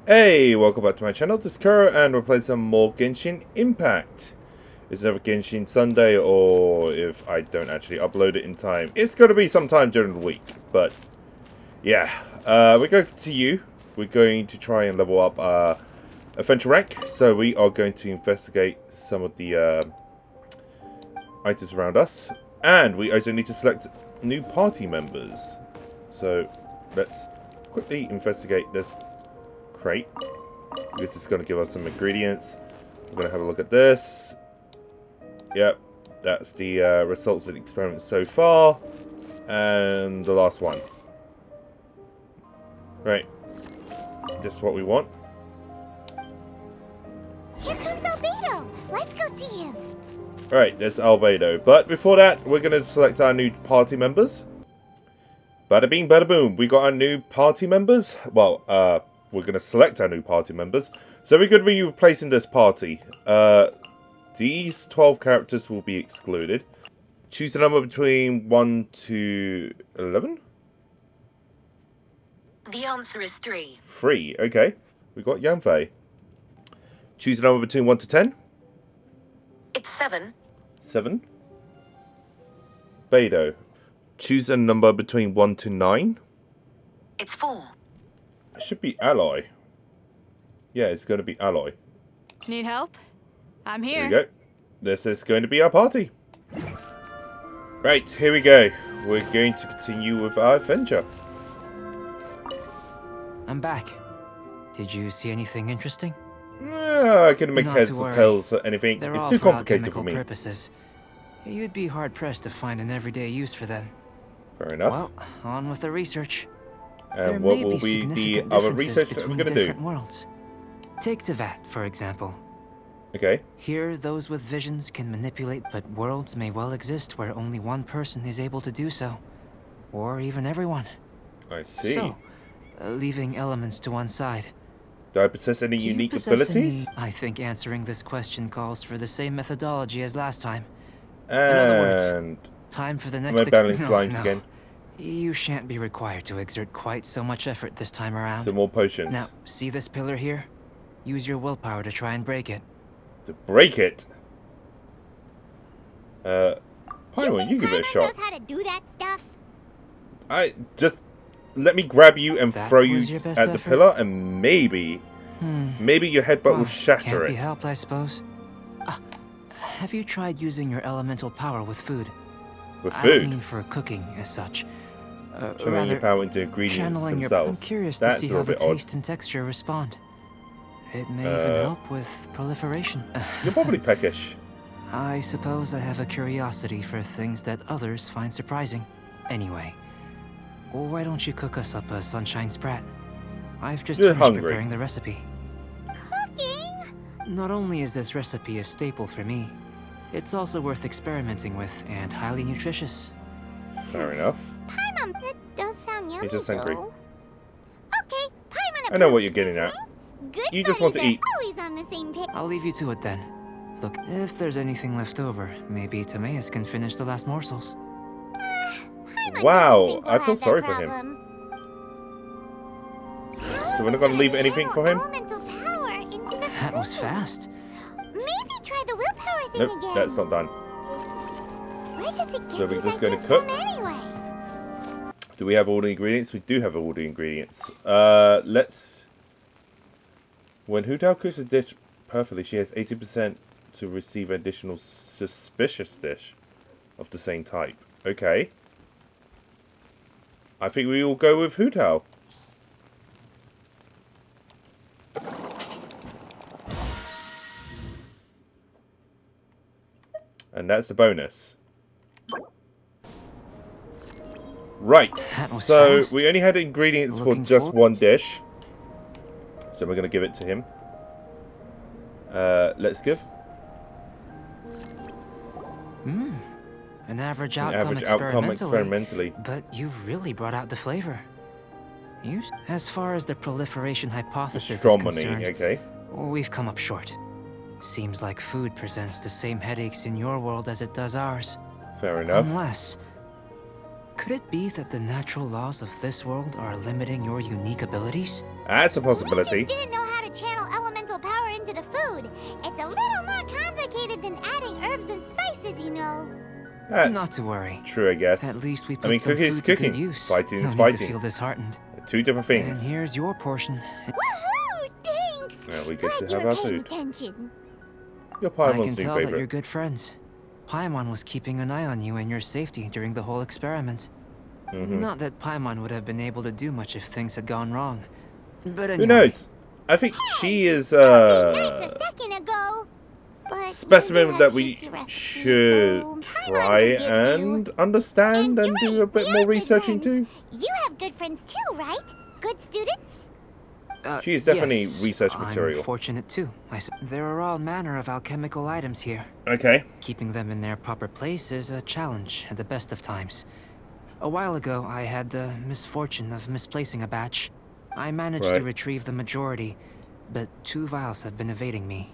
Hey, welcome back to my channel. This is Kuro, and we're playing some more Genshin Impact. It's never Genshin Sunday, or if I don't actually upload it in time, it's going to be sometime during the week. But yeah, we're going to continue. We're going to try and level up adventure rank. So we are going to investigate some of the items around us, and we also need to select new party members. So let's quickly investigate this crate, because it's going to give us some ingredients. We're going to have a look at this. Yep, that's the results of the experiment so far, and the last one. Right, this is what we want. Here comes Albedo. Let's go see him. Right, there's Albedo. But before that, we're going to select our new party members. Bada bing, bada boom. We got our new party members. Well, we're going to select our new party members. So we're going to be replacing this party. These 12 characters will be excluded. Choose a number between 1 to 11? The answer is 3. 3, okay. We got Yanfei. Choose a number between 1 to 10? It's 7. 7. Beidou. Choose a number between 1 to 9? It's 4. It should be Ally. Yeah, it's going to be Ally. Need help? I'm Here here. we go. This is going to be our party. Right, here we go. We're going to continue with our adventure. I'm back. Did you see anything interesting? I couldn't make Not heads to or worry. tails or anything. They're It's all too for complicated for alchemical me. purposes. You'd be hard-pressed to find an everyday use for them. Fair enough. Well, on with the research. There And what may will be be the significant other differences research that we're between going to do? different worlds. Take Tevat, for example. Okay. Here, those with visions can manipulate, but worlds may well exist where only one person is able to do so. Or even everyone. I see. So, leaving elements to one side. Do I possess any Do you unique possess abilities? I think answering this question calls for the same methodology as last time. And words, Time for the am next I battling no, slimes no. again? You shan't be required to exert quite so much effort this time around. Some more potions. Now, see this pillar here? Use your willpower to try and break it. To break it? Paimon, you give it a Paimon shot. knows how to do that stuff. Just let me grab you and That throw was you your best at the effort? pillar, and maybe your headbutt will shatter Can't be it. helped, I suppose. Have you tried using your elemental power with food? With I don't mean food, for cooking as such. channeling your Rather, power into ingredients channeling themselves. I'm curious That's to see a how little the bit odd. taste and texture respond. It may even help with proliferation. You're probably peckish. I suppose I have a curiosity for things that others find surprising. Anyway, why don't you cook us up a sunshine sprat? I've just You're finished hungry. preparing the recipe. Cooking? Not only is this recipe a staple for me, it's also worth experimenting with and highly nutritious. Fair enough. Paimon, that does sound yummy, He's just hungry. though. Okay, Paimon I know what approved. you're getting at. Good You just want to buddies are eat. always on the same page. I'll leave you to it then. Look, if there's anything left over, maybe Timaeus can finish the last morsels. Paimon Wow, doesn't think we'll I feel have that sorry for him. problem. So we're not going to leave anything for him? Elemental power into the That was food. fast. Maybe try the willpower thing Nope, again. that's not done. Where does it get So we're these just gonna ideas cook? from anyway? Do we have all the ingredients? We do have all the ingredients. Let's... When Hu Tao cooks a dish perfectly, she has 80% to receive an additional suspicious dish of the same type. Okay. I think we will go with Hu Tao. And that's the bonus. Right, That was so fast. we only had ingredients for Looking just forward- one dish. So we're going to give it to him. Let's give. An average An outcome, average outcome experimentally. experimentally. But you've really brought out the flavor. As far as the proliferation hypothesis is Astronomy, concerned, okay. we've come up short. Seems like food presents the same headaches in your world as it does ours. Fair enough. Unless... Could it be that the natural laws of this world are limiting your unique abilities? That's a We possibility. just didn't know how to channel elemental power into the food. It's a little more complicated than adding herbs and spices, you know. That's Not to worry. true, I guess. At least we put I mean, some cooking is food to good cooking. use. Fighting is No need fighting. to feel disheartened. Two different And things. here's your portion. Woohoo! Thanks! Yeah, we get Glad to you have were our paying food. attention. Your I Paimon's can new tell that you're favorite. good friends. Paimon was keeping an eye on you and your safety during the whole experiment. Not that Paimon would have been able to do much if things had gone wrong. But anyway. Who knows? I think she is Nice a second ago. But specimen you do that have we tasty recipes, should so Paimon try forgives you. and understand and you're do right, a bit we more are good research friends. into. You have good friends too, right? Good students? She is definitely Yes, research material. I'm fortunate too. There are all manner of alchemical items here. Okay. Keeping them in their proper place is a challenge at the best of times. A while ago, I had the misfortune of misplacing a batch. I managed to Right. retrieve the majority, but 2 vials have been evading me.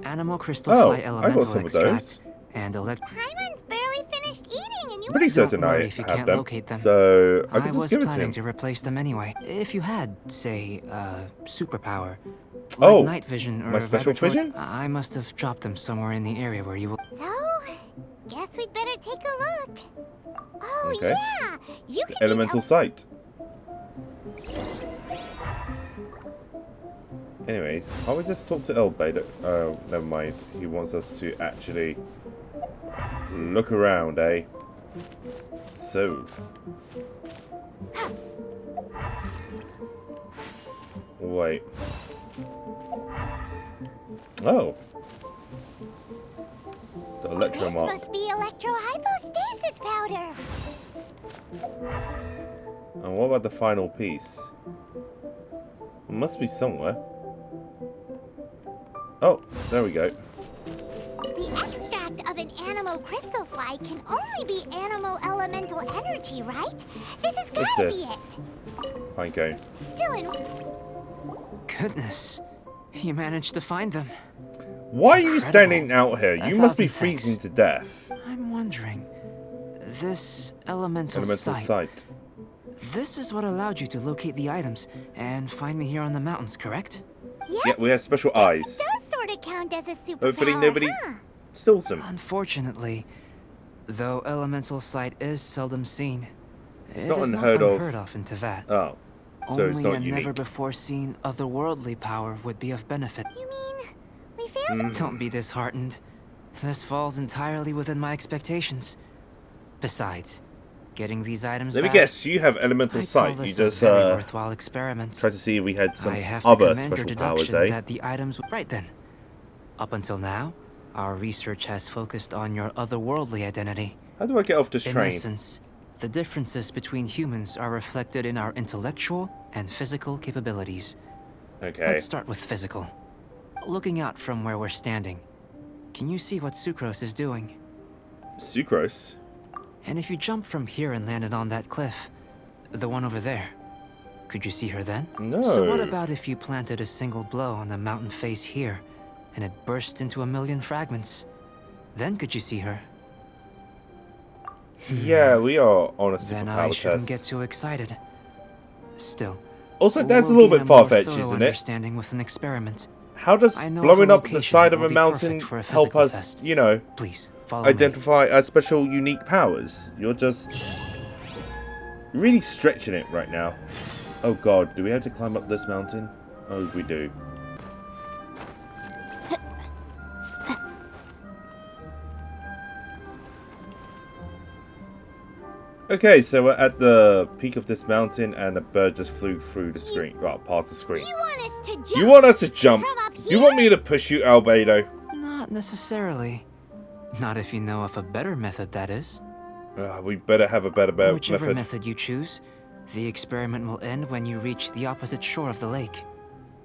Animal crystal Oh, flight I got elemental some of extract those. and Paimon's barely finished eating and you I'm pretty certain worry I if you have can't them. locate them. So I I can was just give it to planning him. to replace them anyway. If you had, say, superpower, Oh, like night vision or my special vibratory, vision? I must have dropped them somewhere in the area where you will. So, guess we'd better take a look. Oh Okay. yeah, you can Elemental sight. Anyways, can't we just talk to Albedo? Oh, never mind. He wants us to actually look around, eh? So. Wait. Oh. The electro This mark. must be electrohypostasis powder. And what about the final piece? It must be somewhere. Oh, there we go. The extract of an animal crystal fly can only be animal elemental energy, right? This has What's gotta be this? it. Fine going. Still in. Goodness, you managed to find them. Why are you Incredible. standing out here? You must be 1,000 thanks. freezing to death. I'm wondering, this elemental Elemental sight. sight. This is what allowed you to locate the items and find me here on the mountains, correct? Yep. Yeah, we have special eyes. Does sort of count as a superpower, Hopefully nobody huh? steals them. Unfortunately, though elemental sight is seldom seen, it not is unheard not of. unheard of in Teyvat. Oh, so Only it's not a unique. never before seen otherworldly power would be of benefit. You mean we failed? Don't be disheartened. This falls entirely within my expectations. Besides, getting these items Let me back, guess, you have elemental I call sight. You this just a very worthwhile experiment. tried to see if we had some I have to other commend your special powers, deduction eh? that the items. Right then. Up until now, our research has focused on your otherworldly identity. How do I get off this In train? essence, the differences between humans are reflected in our intellectual and physical capabilities. Okay. Let's start with physical. Looking out from where we're standing, can you see what Sucrose is doing? Sucrose. And if you jump from here and landed on that cliff, the one over there, could you see her then? No. So what about if you planted a single blow on the mountain face here, and it burst into 1,000,000 fragments? Then could you see her? Yeah, we are on a Then I superpower shouldn't test. get too excited. Still, Also, we'll that's a little gain bit more far-fetched, thorough isn't it? understanding with an experiment. How does I know of a blowing up the location side that of will a be mountain perfect for a help physical us, test. you know, Please, follow me. identify our special unique powers? You're just really stretching it right now. Oh god, do we have to climb up this mountain? Oh, we do. Okay, so we're at the peak of this mountain and a bird just flew through the screen. Well, past the screen. You want us to jump? You want us to jump? From up Do you want me to push you, Albedo? Not necessarily. Not if you know of a better method, that is. We better have a better Whichever method. method you choose, the experiment will end when you reach the opposite shore of the lake.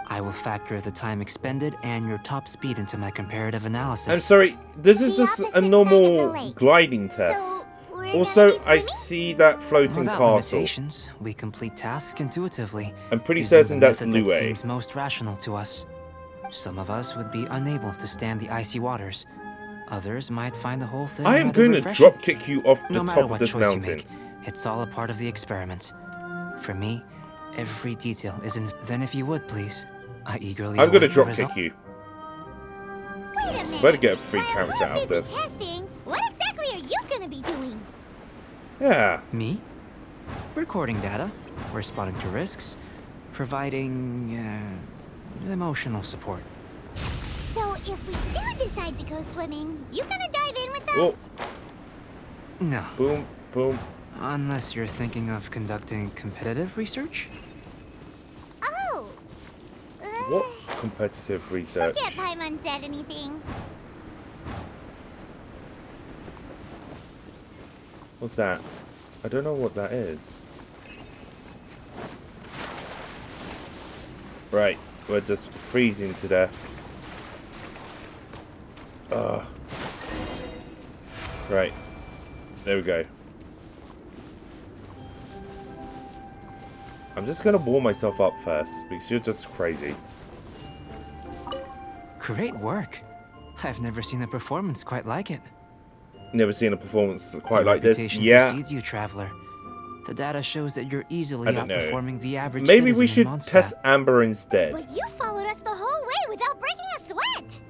I will factor the time expended and your top speed into my comparative analysis. I'm sorry, this is The just opposite a side normal of the lake. gliding So, test. we're Also, gonna be I swimming? see that floating Without castle. limitations, we complete tasks intuitively. I'm pretty using certain the that's method that Lue. seems most rational to us. Some of us would be unable to stand the icy waters. Others might find the whole thing I am rather going to refreshing. drop kick you off the No matter top of what this choice mountain. you make, It's all a part of the experiment. For me, every detail is in. Then, if you would please, I eagerly. I'm gonna await the drop result. kick you. Wait a minute. Better get a free While character we're out of busy this. testing, what exactly are you gonna be doing? Yeah. Me? Recording data, responding to risks, providing emotional support. So if we do decide to go swimming, you gonna dive in with us? Well, No, boom, boom. unless you're thinking of conducting competitive research. Oh. What competitive research? Forget Paimon said anything. What's that? I don't know what that is. Right, we're just freezing to death. Right, there we go. I'm just gonna warm myself up first because you're just crazy. Great work. I've never seen a performance quite like it. Never seen a performance quite Your like this. reputation Yeah, precedes you, traveler. The data shows that you're easily I don't know. outperforming the average maybe we citizen in should Mondstadt. test Amber instead. But you followed us the whole way without breaking a sweat.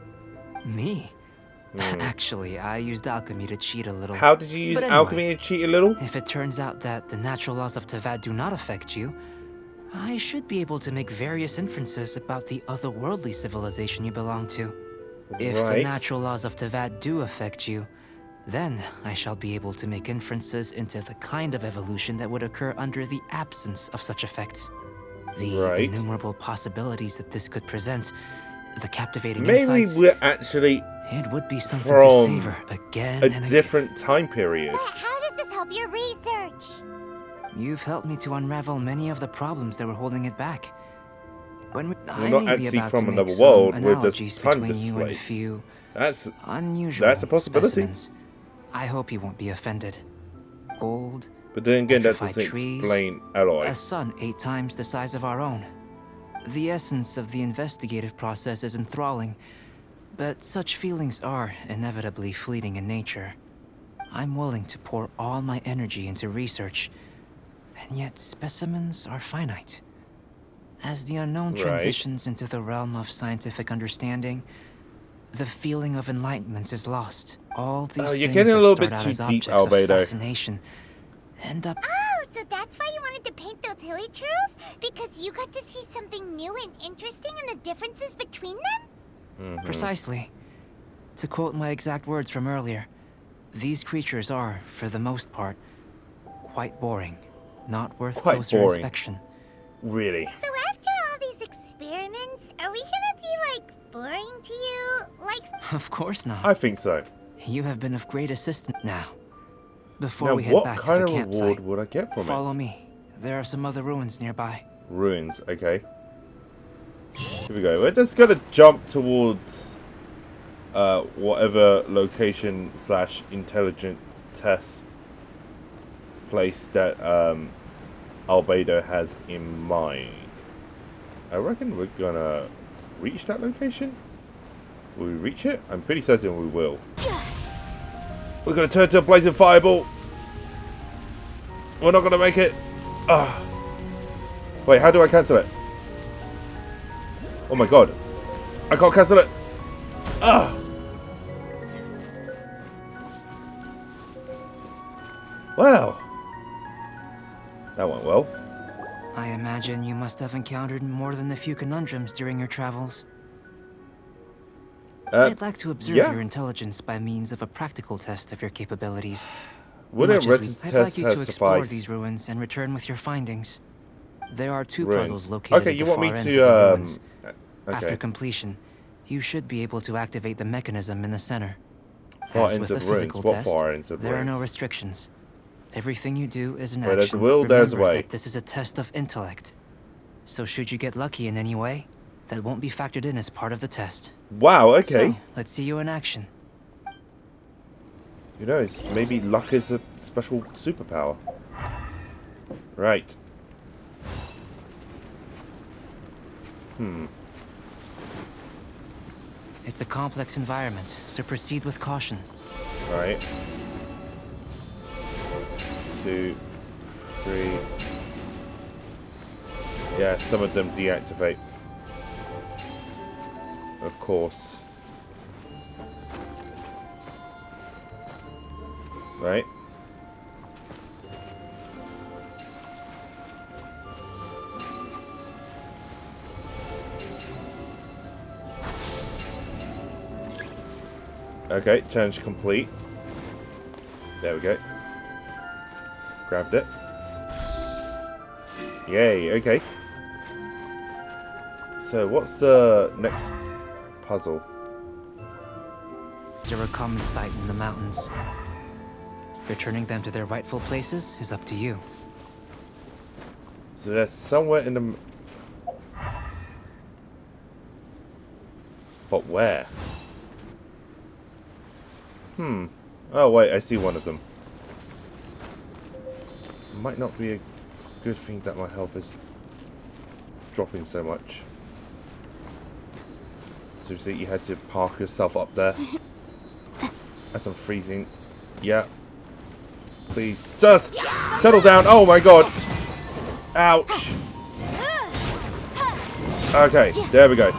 Me? Actually, I used alchemy to cheat a little. How did you use But anyway, alchemy to cheat a little? If it turns out that the natural laws of Tavad do not affect you, I should be able to make various inferences about the otherworldly civilization you belong to. If the Right. natural laws of Tavad do affect you, then I shall be able to make inferences into the kind of evolution that would occur under the absence of such effects. The Right. innumerable possibilities that this could present, the captivating Maybe insights, we're actually it would be something from to savor again a and again. different time period. But how does this help your research? You've helped me to unravel many of the problems that were holding it back. When we, We're not may be actually about from to make another some world, we're just analogies time between you and a displays. few That's unusual That's a possibility. specimens. I hope you won't be offended. Gold, but then again that petrified doesn't trees, explain alloy. a sun 8 times the size of our own. The essence of the investigative process is enthralling, but such feelings are inevitably fleeting in nature. I'm willing to pour all my energy into research, and yet specimens are finite. As the unknown Right. transitions into the realm of scientific understanding, the feeling of enlightenment is lost. All these Oh, you're things getting a that little start bit out too as deep, objects of Albedo. fascination end up. Oh, so that's why you wanted to paint those hilly churls? Because you got to see something new and interesting in the differences between them? Precisely. To quote my exact words from earlier, these creatures are, for the most part, quite boring, not worth Quite closer boring. inspection. Really? So after all these experiments, are we gonna be, like, boring to you? Like, Of course not. I think so. You have been of great assistance now. Before Now we head what back kind to of the reward campsite, would I get from follow it? me. There are some other ruins nearby. Ruins, okay. Here we go. We're just gonna jump towards whatever location / intelligent test place that Albedo has in mind. I reckon we're gonna reach that location. Will we reach it? I'm pretty certain we will. We're gonna turn to a blazing fireball. We're not gonna make it. Ah. Wait, how do I cancel it? Oh my god. I can't cancel it. Ah. Wow. That went well. I imagine you must have encountered more than a few conundrums during your travels. I'd like to observe yeah. your intelligence by means of a practical test of your capabilities. Wouldn't Much a as red I'd like test you to have explore sufficed? these ruins and return with your findings. There are 2 Ruins. puzzles located Okay, at you the want me far ends to of the ruins. After okay. completion, you should be able to activate the mechanism in the center. Far As ends with of a ruins. physical What test, far ends of there are no ruins? restrictions. Everything you do is an Where there's action. a will, there's a Remember way. that this is a test of intellect. So should you get lucky in any way, that won't be factored in as part of the test. Wow, okay. So, let's see you in action. Who knows? Maybe luck is a special superpower. Right. It's a complex environment, so proceed with caution. Right. 2, 3. Yeah, some of them deactivate. Of course. Right. Okay, challenge complete. There we go. Grabbed it. Yay, okay. So what's the next puzzle? They're a common sight in the mountains. Returning them to their rightful places is up to you. So that's somewhere in the... But where? Oh wait, I see one of them. Might not be a good thing that my health is dropping so much. Seriously, you had to park yourself up there as I'm freezing. Yeah. Please, just settle down. Oh my god. Ouch. Okay, there we go.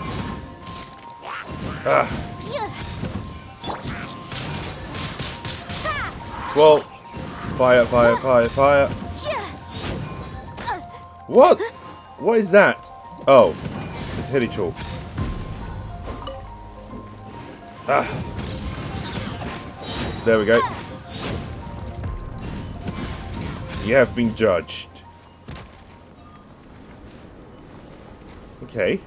Well, fire, fire, fire, fire. What? What is that? Oh, it's Hilichal. There we go. You have been judged. Okay.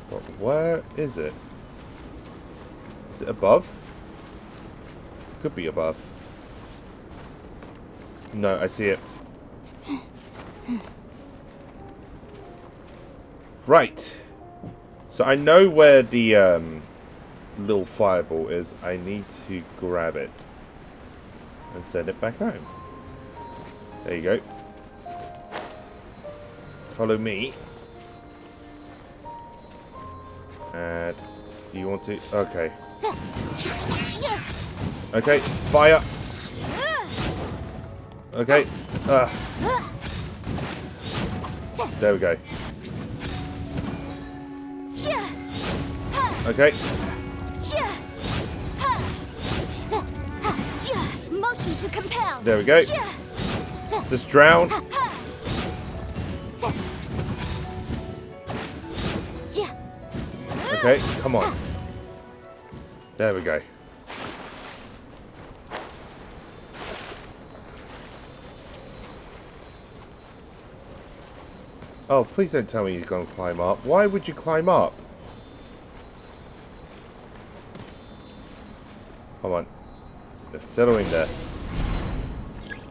But where is it? Is it above? Could be above. No, I see it. Right. So I know where the little fireball is. I need to grab it and send it back home. There you go. Follow me. And do you want to? Okay. Okay, fire. Okay. There we go. Okay. Motion to compel. There we go. Just drown. Okay, come on. There we go. Oh, please don't tell me you're going to climb up. Why would you climb up? Come on. Just settle in there.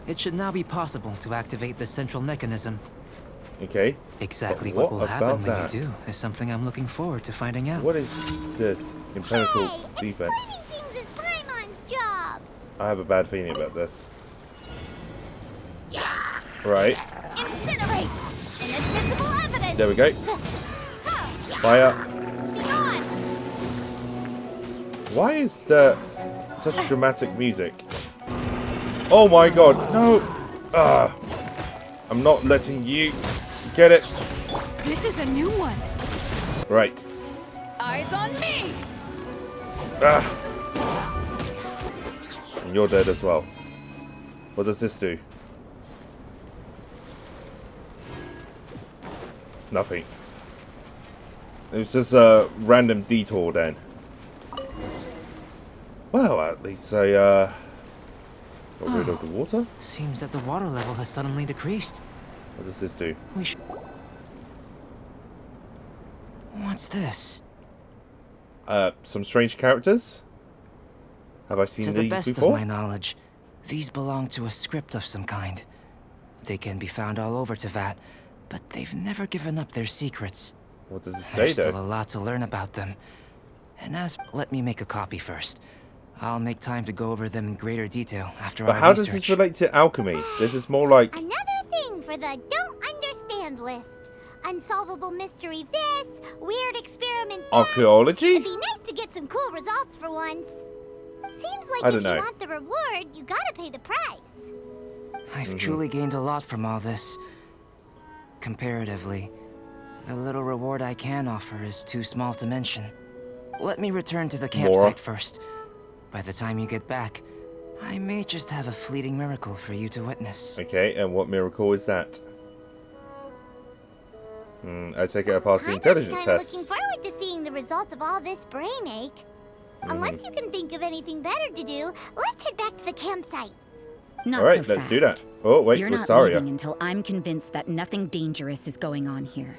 It should now be possible to activate the central mechanism. Okay. Exactly But what will happen when that? you do is something I'm looking forward to finding out. What is this? Impenetrable Hey, defense. explaining things is Paimon's job. I have a bad feeling about this. Right. Incinerate. Inadmissible evidence. There we go. Fire. Beyond. Why is there such dramatic music? Oh my god, no! I'm not letting you get it. This is a new one. Right. Eyes on me. And you're dead as well. What does this do? Nothing. It was just a random detour then. Well, at least I got rid of the water. Seems that the water level has suddenly decreased. What does this do? We should... What's this? Some strange characters? Have I seen To the these best before? of my knowledge, these belong to a script of some kind. They can be found all over Teyvat, but they've never given up their secrets. What does it say There's still though? a lot to learn about them. And let me make a copy first. I'll make time to go over them in greater detail after But our how research. does this relate to alchemy? This is more like... Another thing for the don't understand list. Unsolvable mystery this, weird experiment that. Archaeology? It'd be nice to get some cool results for once. Seems I like don't if know. you want the reward, you gotta pay the price. I've truly gained a lot from all this. Comparatively, the little reward I can offer is too small to mention. Let me return to the campsite first. By the time you get back, I may just have a fleeting miracle for you to witness. Okay, and what miracle is that? I take it I passed the intelligence I'm kinda test. looking forward to seeing the results of all this brain ache. Unless you can think of anything better to do, let's head back to the campsite. Not Alright, so let's fast. do that. Oh, wait, You're with not Saria. leaving until I'm convinced that nothing dangerous is going on here.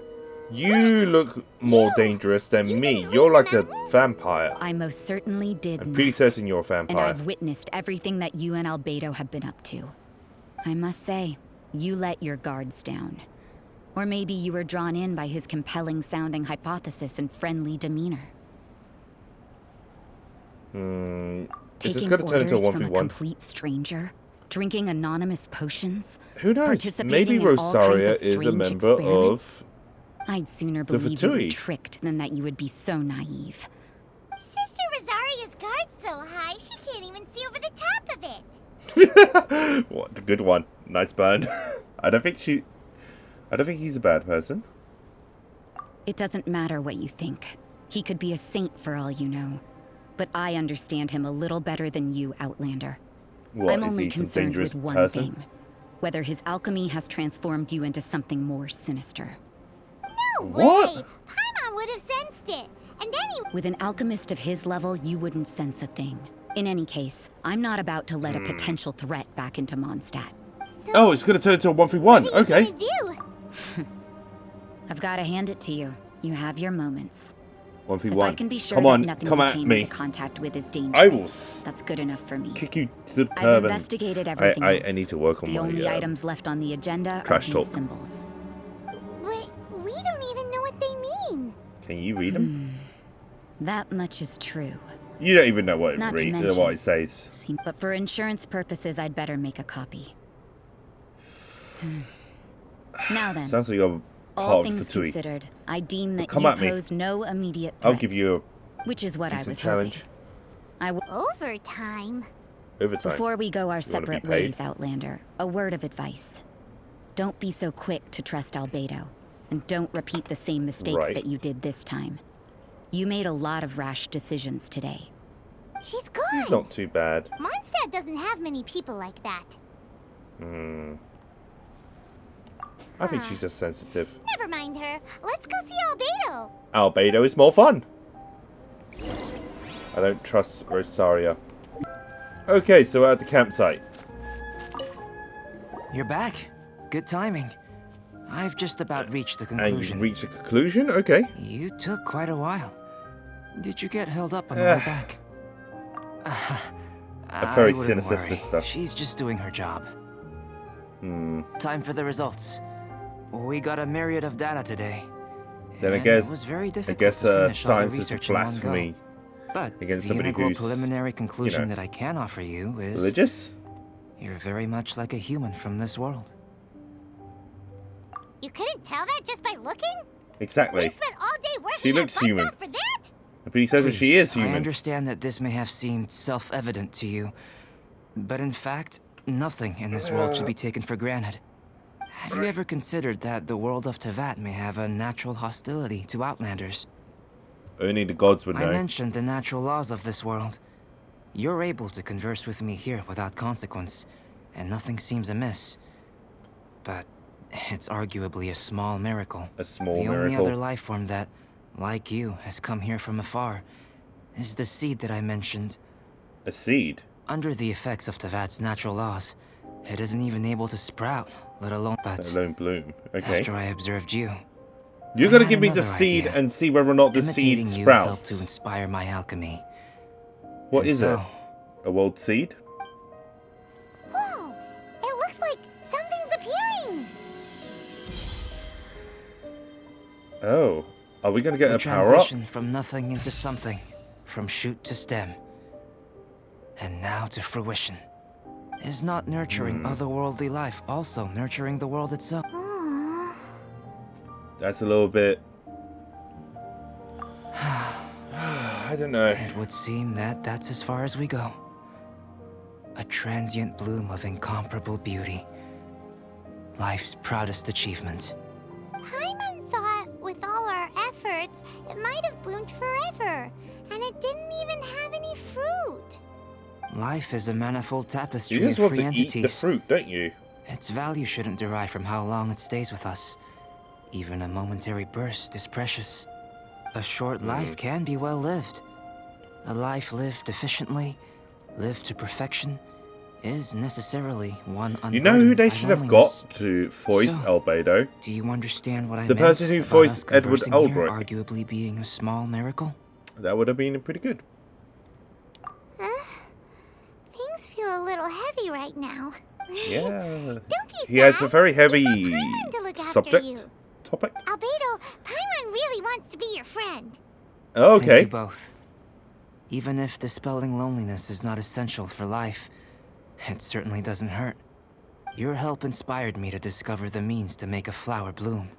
You look more dangerous than me. You're like a vampire. I most certainly did I'm pretty not. certain you're a And vampire. I've witnessed everything that you and Albedo have been up to. I must say, you let your guards down. Or maybe you were drawn in by his compelling sounding hypothesis and friendly demeanor. Is this Taking going to turn into a orders from a 1v1? complete stranger, drinking anonymous potions, Who knows? participating Maybe in all kinds Rosaria of is a strange member experiments. of... I'd sooner the believe you were Fatui. tricked than that you would be so naive. Sister Rosaria's guard's so high, she can't even see over the top of it. What a good one. Nice burn. I don't think he's a bad person. It doesn't matter what you think. He could be a saint for all you know. But I understand him a little better than you, Outlander. What, I'm is only he some concerned dangerous with one person? thing. Whether his alchemy has transformed you into something more sinister. No What? way! Paimon would have sensed it. And then he... With an alchemist of his level, you wouldn't sense a thing. In any case, I'm not about to let a potential threat back into Mondstadt. So Oh, it's going to turn into a 1v1. what are you Okay. gonna do? I've got to hand it to you. You have your moments. 1v1. If I can be sure Come that on, nothing come you at came me. into contact with is dangerous, I will that's good enough for me. kick you to the I've curb and investigated everything I else. need to work on the my only items left on the agenda are trash these talk. symbols. But we don't even know what they mean. Can you read them? That much is true. You don't even know what Not to it mention- what it says. But for insurance purposes, I'd better make a copy. Now then, Sounds like you're all part of things the Fatui. considered, I deem that come you at me. pose no immediate threat. I'll give you which is what a I decent was challenge. hoping. I will. Overtime. Overtime. Before we go our You wanna be separate paid? ways, Outlander, a word of advice. Don't be so quick to trust Albedo, and don't repeat the same mistakes Right. that you did this time. You made a lot of rash decisions today. She's good. It's not too bad. Mondstadt doesn't have many people like that. I think she's just sensitive. Never mind her. Let's go see Albedo. Albedo is more fun. I don't trust Rosaria. Okay, so we're at the campsite. You're back. Good timing. I've just about reached the And you conclusion. reach a conclusion? Okay. You took quite a while. Did you get held up on the way back? very I wouldn't sinister worry. stuff. She's just doing her job. Time for the results. We got a myriad of data today. Then I and guess it was very I difficult guess to finish all the science is research in one go. blasphemy But against the somebody integral who's, preliminary conclusion know, that I can offer you is religious. you're very much like a human from this world. You couldn't tell that just by looking? We Exactly. spent all day working She our looks butts human. off for that? But he says that she is I human. understand that this may have seemed self-evident to you, but in fact, nothing in this world should be taken for granted. Have you ever considered that the world of Tevat may have a natural hostility to Outlanders? Only the gods would I know. mentioned the natural laws of this world. You're able to converse with me here without consequence, and nothing seems amiss. But it's arguably a small miracle. A small The only miracle. other life form that, like you, has come here from afar is the seed that I mentioned. A seed. Under the effects of Tevat's natural laws, it isn't even able to sprout, let alone. But A lone bloom. Okay. after I observed you, You're I gonna had give me the another seed idea. and see whether or not the imitating seed you helped to sprouts. inspire my alchemy. What And is so, it? A world seed? Whoa! It looks like something's appearing! Oh. Are we gonna get The a power up? transition from nothing into something, from shoot to stem, and now to fruition. Is not nurturing otherworldly life also nurturing the world itself? That's a little bit... I don't know. It would seem that that's as far as we go. a transient bloom of incomparable beauty. Life's proudest achievement. Paimon thought, with all our efforts, it might have bloomed forever, and it didn't even have any fruit. Life is a manifold tapestry You just of want free to entities. eat the fruit, don't you? Its value shouldn't derive from how long it stays with us. Even a momentary burst is precious. A short life can be well lived. A life lived efficiently, lived to perfection, is necessarily one unburdened You know who they by should have loneliness. got to voice So, Albedo? Do you understand what I The meant person who about voiced us Edward conversing here Elbrick. arguably being a small miracle? That would have been pretty good. Things feel a little heavy right now. Yeah. Don't be He has sad. a very heavy We've got Paimon to look after subject. you. Topic. Albedo, Paimon really wants to be your friend. Oh, Thank okay. you both. Even if dispelling loneliness is not essential for life, it certainly doesn't hurt. Your help inspired me to discover the means to make a flower bloom.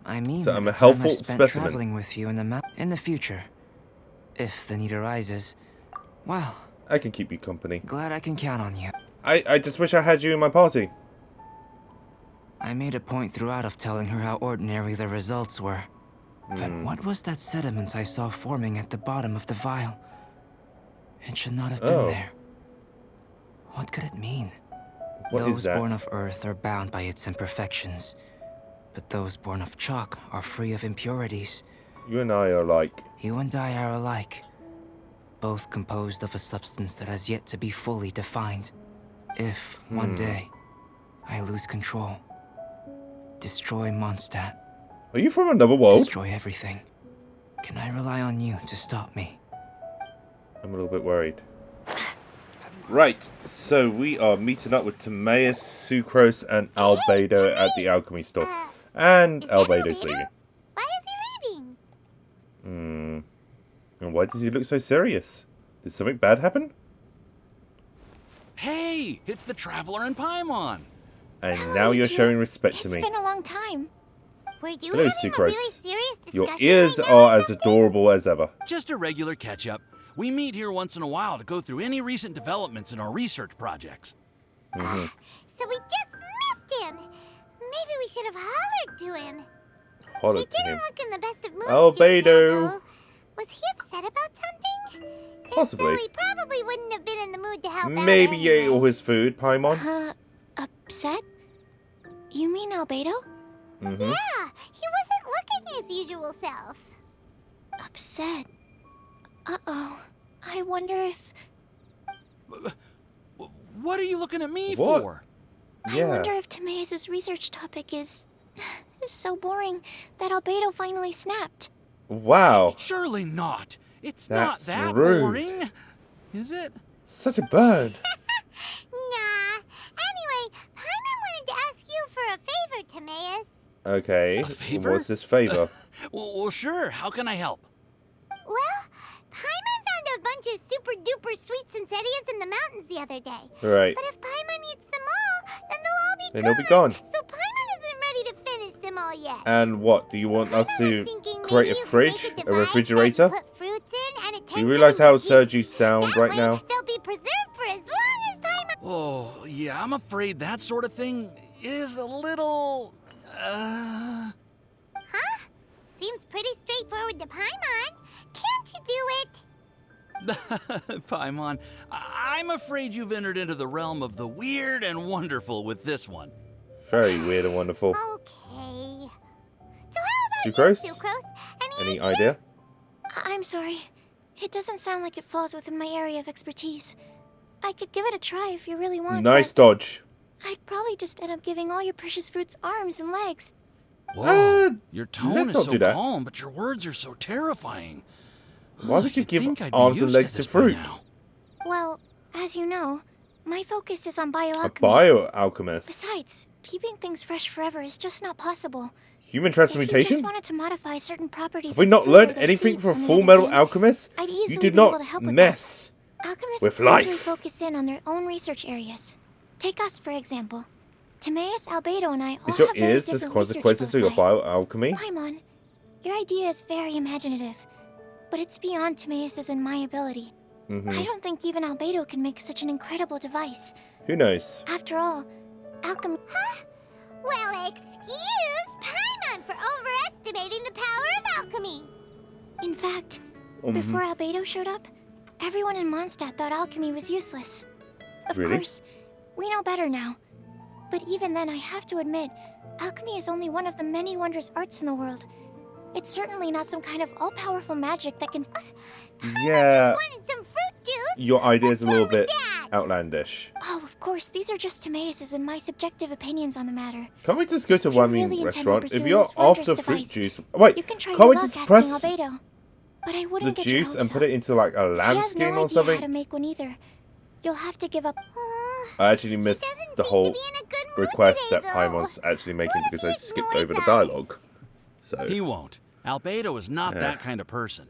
I mean, So that I'm the a time helpful I've spent specimen. traveling with you in the future, if the need arises. Well, I can keep you company. glad I can count on you. I just wish I had you in my party. I made a point throughout of telling her how ordinary the results were. But Hmm. what was that sediment I saw forming at the bottom of the vial? It should not have Oh. been there. What could it mean? What Those is that? born of earth are bound by its imperfections, but those born of chalk are free of impurities. You and I are like... You and I are alike, both composed of a substance that has yet to be fully defined. If, one day, I lose control, destroy Mondstadt, Are you from another world? destroy everything, can I rely on you to stop me? I'm a little bit worried. Right, so we are meeting up with Timaeus, Sucrose, and Albedo at the alchemy store. And Is that Albedo's Albedo? leaving. Why is he leaving? And why does he look so serious? Did something bad happen? Hey, it's the Traveler and Paimon. And now you're showing respect to It's me. been a long time. Were you Hello, having a Sucrose. really serious discussion Your right ears now are or as something? adorable as ever. Just a regular catch-up. We meet here once in a while to go through any recent developments in our research projects. So we just missed him. Maybe we should have hollered to him. Hold He up to didn't him. look in the best of moods. Albedo. just now, though. Was he upset about something? Possibly. If so, he probably wouldn't have been in the mood to help out Maybe he ate anyway. all his food, Paimon. Upset? You mean Albedo? Mm-hmm. Yeah, he wasn't looking his usual self. Upset. Uh-oh. I wonder if... What are you looking at me What? for? I wonder if Timaeus' research topic is so boring that Albedo finally snapped. Wow. Surely not. It's That's not that rude. boring. Is it? Such a bird. Nah. Anyway, Paimon wanted to ask you for a favor, Timaeus. Okay. A favor? What's this favor? Well, sure. How can I help? Well, Paimon found a bunch of super duper sweet Sincerias in the mountains the other day. Right. But if Paimon eats them all, then they'll all be Then gone. they'll be gone. So Paimon isn't ready to finish them all yet. And what? Do you want us I to was thinking create maybe a you could fridge? make A device that you refrigerator? put fruits in, and it Do you turns realize them how into absurd juice. you sound That right way, now? They'll be preserved for as long as Paimon. Oh, yeah, I'm afraid that sort of thing is a little... Huh? Seems pretty straightforward to Paimon. Can't you do it? Paimon, I'm afraid you've entered into the realm of the weird and wonderful with this one. Very weird and wonderful. Okay. So how about Sucrose? you, Sucrose? Any idea? I'm sorry. It doesn't sound like it falls within my area of expertise. I could give it a try if you really want. Nice but dodge. I'd probably just end up giving all your precious fruits arms and legs. Whoa, your tone let's is not so do that. calm, but your words are so terrifying. Why would you You'd give think I'd be arms and used legs to this by fruit? now. Well, as you know, my focus is on A bioalchemy. bioalchemist. Besides, keeping things fresh forever is just not possible. Human If you transmutation? just wanted to modify certain properties Have we of not food learned or their anything seeds, from on the Full other Metal hand, Alchemist? I'd You easily did be able not to help with mess. Alchemists with usually life. focus in on their own research areas. Take us, for example. Timaeus, Albedo, and I all Is your have very ears as different consequences to research your foci. bioalchemy? Paimon, your idea is very imaginative, but it's beyond Timaeus's and my ability. I don't think even Albedo can make such an incredible device. Who knows? After all, alchemy... Huh? Well, excuse Paimon for overestimating the power of alchemy. In fact, before Albedo showed up, everyone in Mondstadt thought alchemy was useless. Of Really? course, we know better now. But even then, I have to admit, alchemy is only one of the many wondrous arts in the world. It's certainly not some kind of all-powerful magic that can... Yeah, Wanted some fruit juice? your idea's a What's little wrong with bit that? outlandish. Oh, of course, these are just Timaeus' and my subjective opinions on the matter. Can't we just go to If you one really intend on restaurant? If pursuing you're this wondrous after fruit device, juice... Wait, You can try can't your we luck just asking press Albedo. But I the wouldn't get your juice hopes and put up. it into like a He has lambskin no or idea how to something? make one either. You'll have to give up... I actually missed Doesn't the seem whole to be in a good mood request today, that Paimon's though. actually making What if because I he skipped ignores over the us? dialogue. So, He won't. Albedo is not Yeah. that kind of person.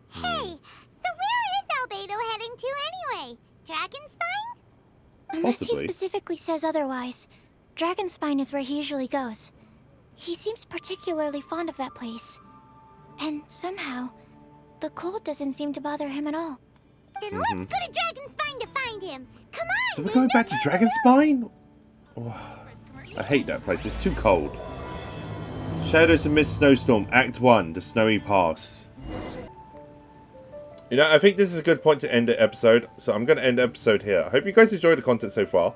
Hey, so where is Albedo heading to anyway? Dragonspine? Unless he Possibly. specifically says otherwise, Dragonspine is where he usually goes. He seems particularly fond of that place. And somehow, the cold doesn't seem to bother him at all. Then let's go to Dragonspine to find him. Come on, so we're there's going no back to time Dragonspine? Oh, I hate that place. It's too cold. Shadows and Mist Snowstorm, Act 1, The Snowy Pass. You know, I think this is a good point to end the episode, so I'm going to end the episode here. I hope you guys enjoyed the content so far.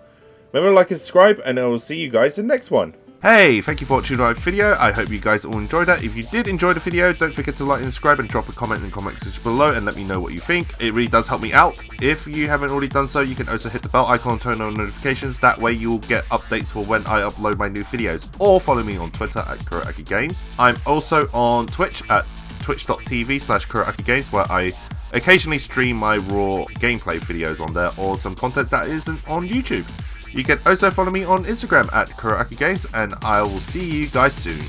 Remember to like and subscribe, and I will see you guys in the next one. Hey, thank you for watching my video. I hope you guys all enjoyed that. If you did enjoy the video, don't forget to like and subscribe and drop a comment in the comment section below and let me know what you think. It really does help me out. If you haven't already done so, you can also hit the bell icon and turn on notifications. That way you'll get updates for when I upload my new videos. Or follow me on Twitter at KuroAkiGames. I'm also on Twitch at twitch.tv/KuroAkiGames, where I occasionally stream my raw gameplay videos on there or some content that isn't on YouTube. You can also follow me on Instagram at KuroAkiGames, and I will see you guys soon.